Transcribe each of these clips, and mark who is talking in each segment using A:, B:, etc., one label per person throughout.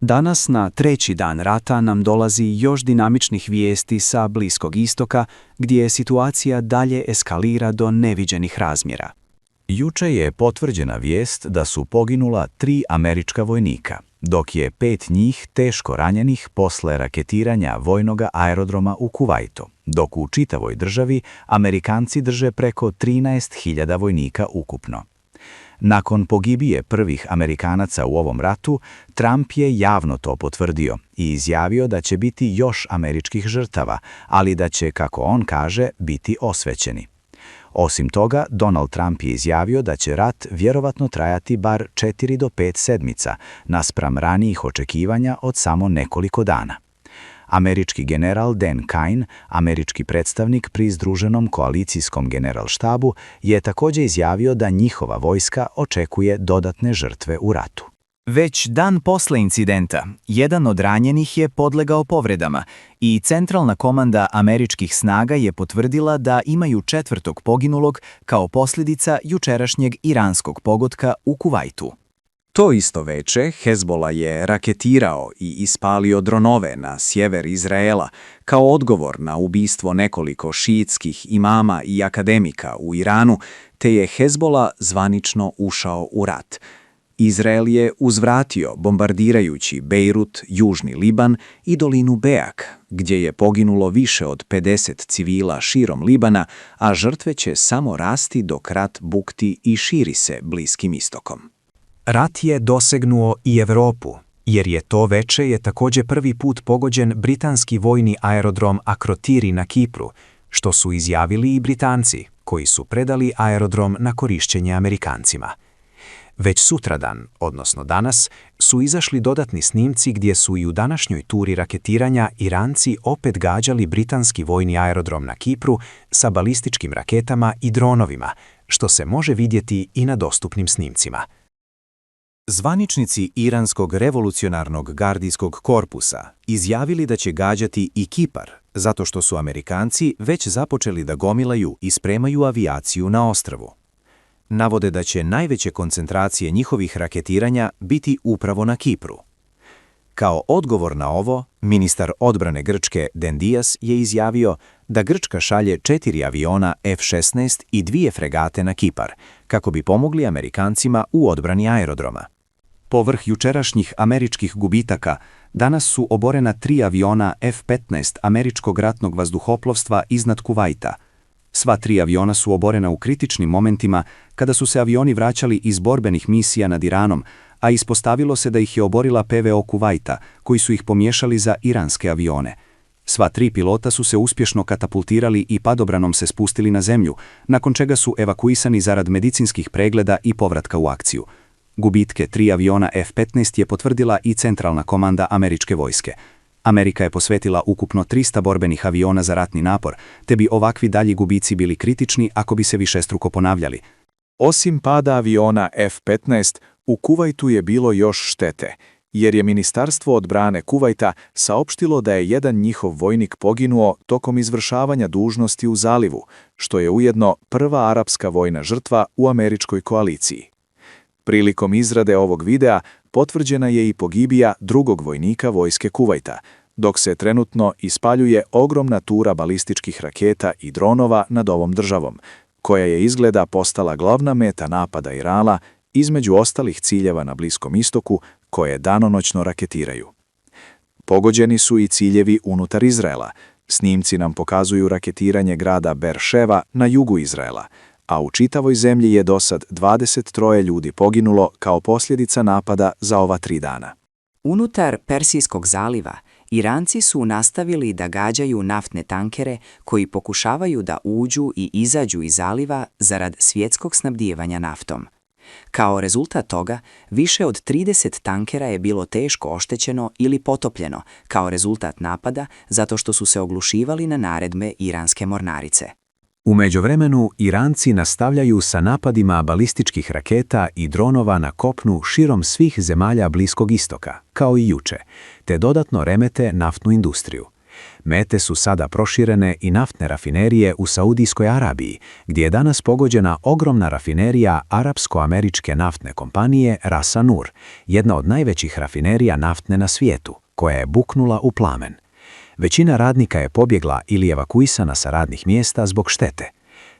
A: Danas na treći dan rata nam dolazi još dinamičnih vijesti sa Bliskog istoka, gdje situacija dalje eskalira do neviđenih razmjera.
B: Juče je potvrđena vijest da su poginula 3 američka vojnika, dok je 5 njih teško ranjenih posle raketiranja vojnog aerodroma u Kuvajtu, dok u čitavoj državi Amerikanci drže preko 13.000 vojnika ukupno. Nakon pogibije prvih Amerikanaca u ovom ratu, Trump je javno to potvrdio i izjavio da će biti još američkih žrtava, ali da će, kako on kaže, biti osvećeni. Osim toga, Donald Trump je izjavio da će rat vjerovatno trajati bar 4 do 5 sedmica, naspram ranijih očekivanja od samo nekoliko dana. Američki general Dan Kine, američki predstavnik pri Združenom koalicijskom generalštabu, je također izjavio da njihova vojska očekuje dodatne žrtve u ratu.
C: Već dan posle incidenta, jedan od ranjenih je podlegao povredama i centralna komanda američkih snaga je potvrdila da imaju 4. poginulog kao posljedica jučerašnjeg iranskog pogotka u Kuvajtu.
D: To isto veče Hezbollah je raketirao i ispalio dronove na sjever Izraela kao odgovor na ubistvo nekoliko šiitskih imama i akademika u Iranu, te je Hezbollah zvanično ušao u rat. Izrael je uzvratio bombardirajući Bejrut, Južni Liban i dolinu Beak, gdje je poginulo više od 50 civila širom Libana, a žrtve će samo rasti dok rat bukti i širi se Bliskim istokom.
E: Rat je dosegnuo i Evropu, jer je to veče je također prvi put pogođen britanski vojni aerodrom Akrotiri na Kipru, što su izjavili i Britanci, koji su predali aerodrom na korišćenje Amerikancima. Već sutradan, odnosno danas, su izašli dodatni snimci gdje su i u današnjoj turi raketiranja Iranci opet gađali britanski vojni aerodrom na Kipru sa balističkim raketama i dronovima, što se može vidjeti i na dostupnim snimcima.
F: Zvaničnici Iranskog revolucionarnog gardijskog korpusa izjavili da će gađati i Kipar, zato što su Amerikanci već započeli da gomilaju i spremaju avijaciju na ostrvu. Navode da će najveće koncentracije njihovih raketiranja biti upravo na Kipru. Kao odgovor na ovo, ministar odbrane Grčke Dendias je izjavio da Grčka šalje 4 aviona F-16 i 2 fregate na Kipar, kako bi pomogli Amerikancima u odbrani aerodroma. Povrh jučerašnjih američkih gubitaka, danas su oborena 3 aviona F-15 američkog ratnog vazduhoplovstva iznad Kuvajta. Sva 3 aviona su oborena u kritičnim momentima kada su se avioni vraćali iz borbenih misija nad Iranom, a ispostavilo se da ih je oborila PVO Kuvajta, koji su ih pomiješali za iranske avione. Sva 3 pilota su se uspješno katapultirali i padobranom se spustili na zemlju, nakon čega su evakuisani zarad medicinskih pregleda i povratka u akciju. Gubitke 3 aviona F-15 je potvrdila i centralna komanda američke vojske. Amerika je posvetila ukupno 300 borbenih aviona za ratni napor, te bi ovakvi dalji gubici bili kritični ako bi se višestruko ponavljali.
D: Osim pada aviona F-15, u Kuvajtu je bilo još štete, jer je Ministarstvo odbrane Kuvajta saopštilo da je jedan njihov vojnik poginuo tokom izvršavanja dužnosti u zalivu, što je ujedno prva arapska vojna žrtva u američkoj koaliciji. Prilikom izrade ovog videa potvrđena je i pogibija drugog vojnika vojske Kuvajta, dok se trenutno ispaljuje ogromna tura balističkih raketa i dronova nad ovom državom, koja je izgleda postala glavna meta napada Irana, između ostalih ciljeva na Bliskom istoku koje danonoćno raketiraju. Pogođeni su i ciljevi unutar Izraela. Snimci nam pokazuju raketiranje grada Berševa na jugu Izraela, a u čitavoj zemlji je dosad 23 ljudi poginulo kao posljedica napada za ova 3 dana.
G: Unutar Persijskog zaliva, Iranci su nastavili da gađaju naftne tankere koji pokušavaju da uđu i izađu iz zaliva zarad svjetskog snabdijevanja naftom. Kao rezultat toga, više od 30 tankera je bilo teško oštećeno ili potopljeno kao rezultat napada zato što su se oglušivali na naredbe iranske mornarice.
E: U međuvremenu, Iranci nastavljaju sa napadima balističkih raketa i dronova na kopnu širom svih zemalja Bliskog istoka, kao i juče, te dodatno remete naftnu industriju.
A: Mete su sada proširene i naftne rafinerije u Saudijskoj Arabiji, gdje je danas pogođena ogromna rafinerija arapsko-američke naftne kompanije Ras An-Nur, jedna od najvećih rafinerija naftne na svijetu, koja je buknula u plamen. Većina radnika je pobjegla ili evakuisana sa radnih mjesta zbog štete.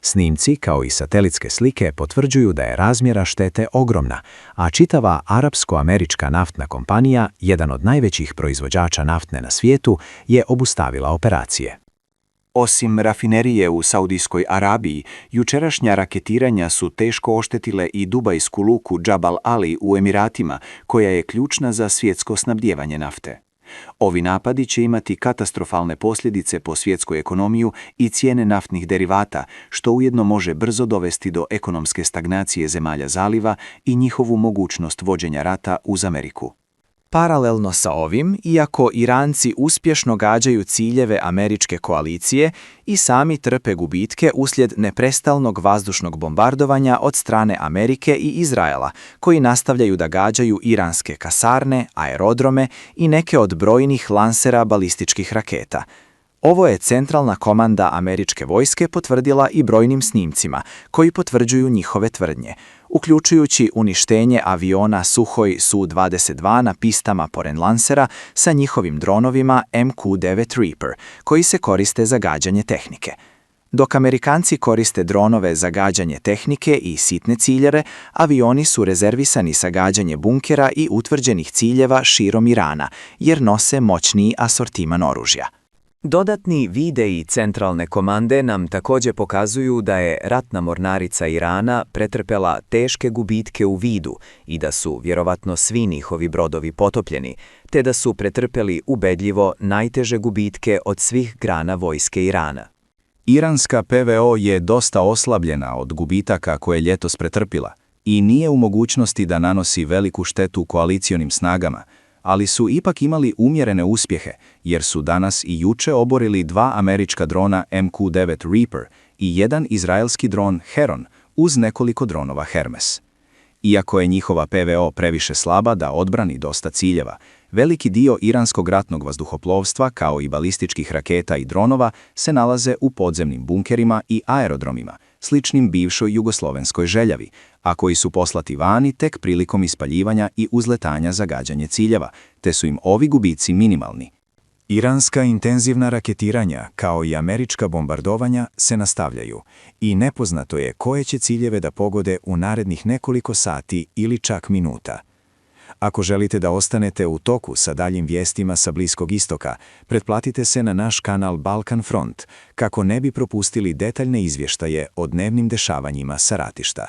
A: Snimci, kao i satelitske slike, potvrđuju da je razmjera štete ogromna, a čitava arapsko-američka naftna kompanija, jedan od najvećih proizvođača naftne na svijetu, je obustavila operacije.
H: Osim rafinerije u Saudijskoj Arabiji, jučerašnja raketiranja su teško oštetile i dubajsku luku Džabal Ali u Emiratima, koja je ključna za svjetsko snabdijevanje nafte. Ovi napadi će imati katastrofalne posljedice po svjetsku ekonomiju i cijene naftnih derivata, što ujedno može brzo dovesti do ekonomske stagnacije zemalja zaliva i njihovu mogućnost vođenja rata uz Ameriku.
C: Paralelno sa ovim, iako Iranci uspješno gađaju ciljeve američke koalicije, i sami trpe gubitke uslijed neprestalnog vazdušnog bombardovanja od strane Amerike i Izraela, koji nastavljaju da gađaju iranske kasarne, aerodrome i neke od brojnih lansera balističkih raketa. Ovo je centralna komanda američke vojske potvrdila i brojnim snimcima, koji potvrđuju njihove tvrdnje, uključujući uništenje aviona Suhoj Su-22 na pistama pored lansera sa njihovim dronovima MQ-9 Reaper, koji se koriste za gađanje tehnike. Dok Amerikanci koriste dronove za gađanje tehnike i sitne ciljeve, avioni su rezervisani za gađanje bunkera i utvrđenih ciljeva širom Irana, jer nose moćniji asortiman oružja. Dodatni videi centralne komande nam također pokazuju da je ratna mornarica Irana pretrpela teške gubitke u vidu i da su vjerovatno svi njihovi brodovi potopljeni, te da su pretrpeli ubedljivo najteže gubitke od svih grana vojske Irana.
B: Iranska PVO je dosta oslabljena od gubitaka koje je ljetos pretrpila i nije u mogućnosti da nanosi veliku štetu koalicionim snagama, ali su ipak imali umjerene uspjehe, jer su danas i juče oborili 2 američka drona MQ-9 Reaper i jedan izraelski dron Heron uz nekoliko dronova Hermes. Iako je njihova PVO previše slaba da odbrani dosta ciljeva, veliki dio iranskog ratnog vazduhoplovstva, kao i balističkih raketa i dronova, se nalaze u podzemnim bunkerima i aerodromima, sličnim bivšoj jugoslovenskoj željavi, a koji su poslati vani tek prilikom ispaljivanja i uzletanja za gađanje ciljeva, te su im ovi gubici minimalni.
D: Iranska intenzivna raketiranja, kao i američka bombardovanja, se nastavljaju i nepoznato je koje će ciljeve da pogode u narednih nekoliko sati ili čak minuta. Ako želite da ostanete u toku sa daljim vijestima sa Bliskog istoka, pretplatite se na naš kanal Balkan Front, kako ne bi propustili detaljne izvještaje o dnevnim dešavanjima sa ratišta.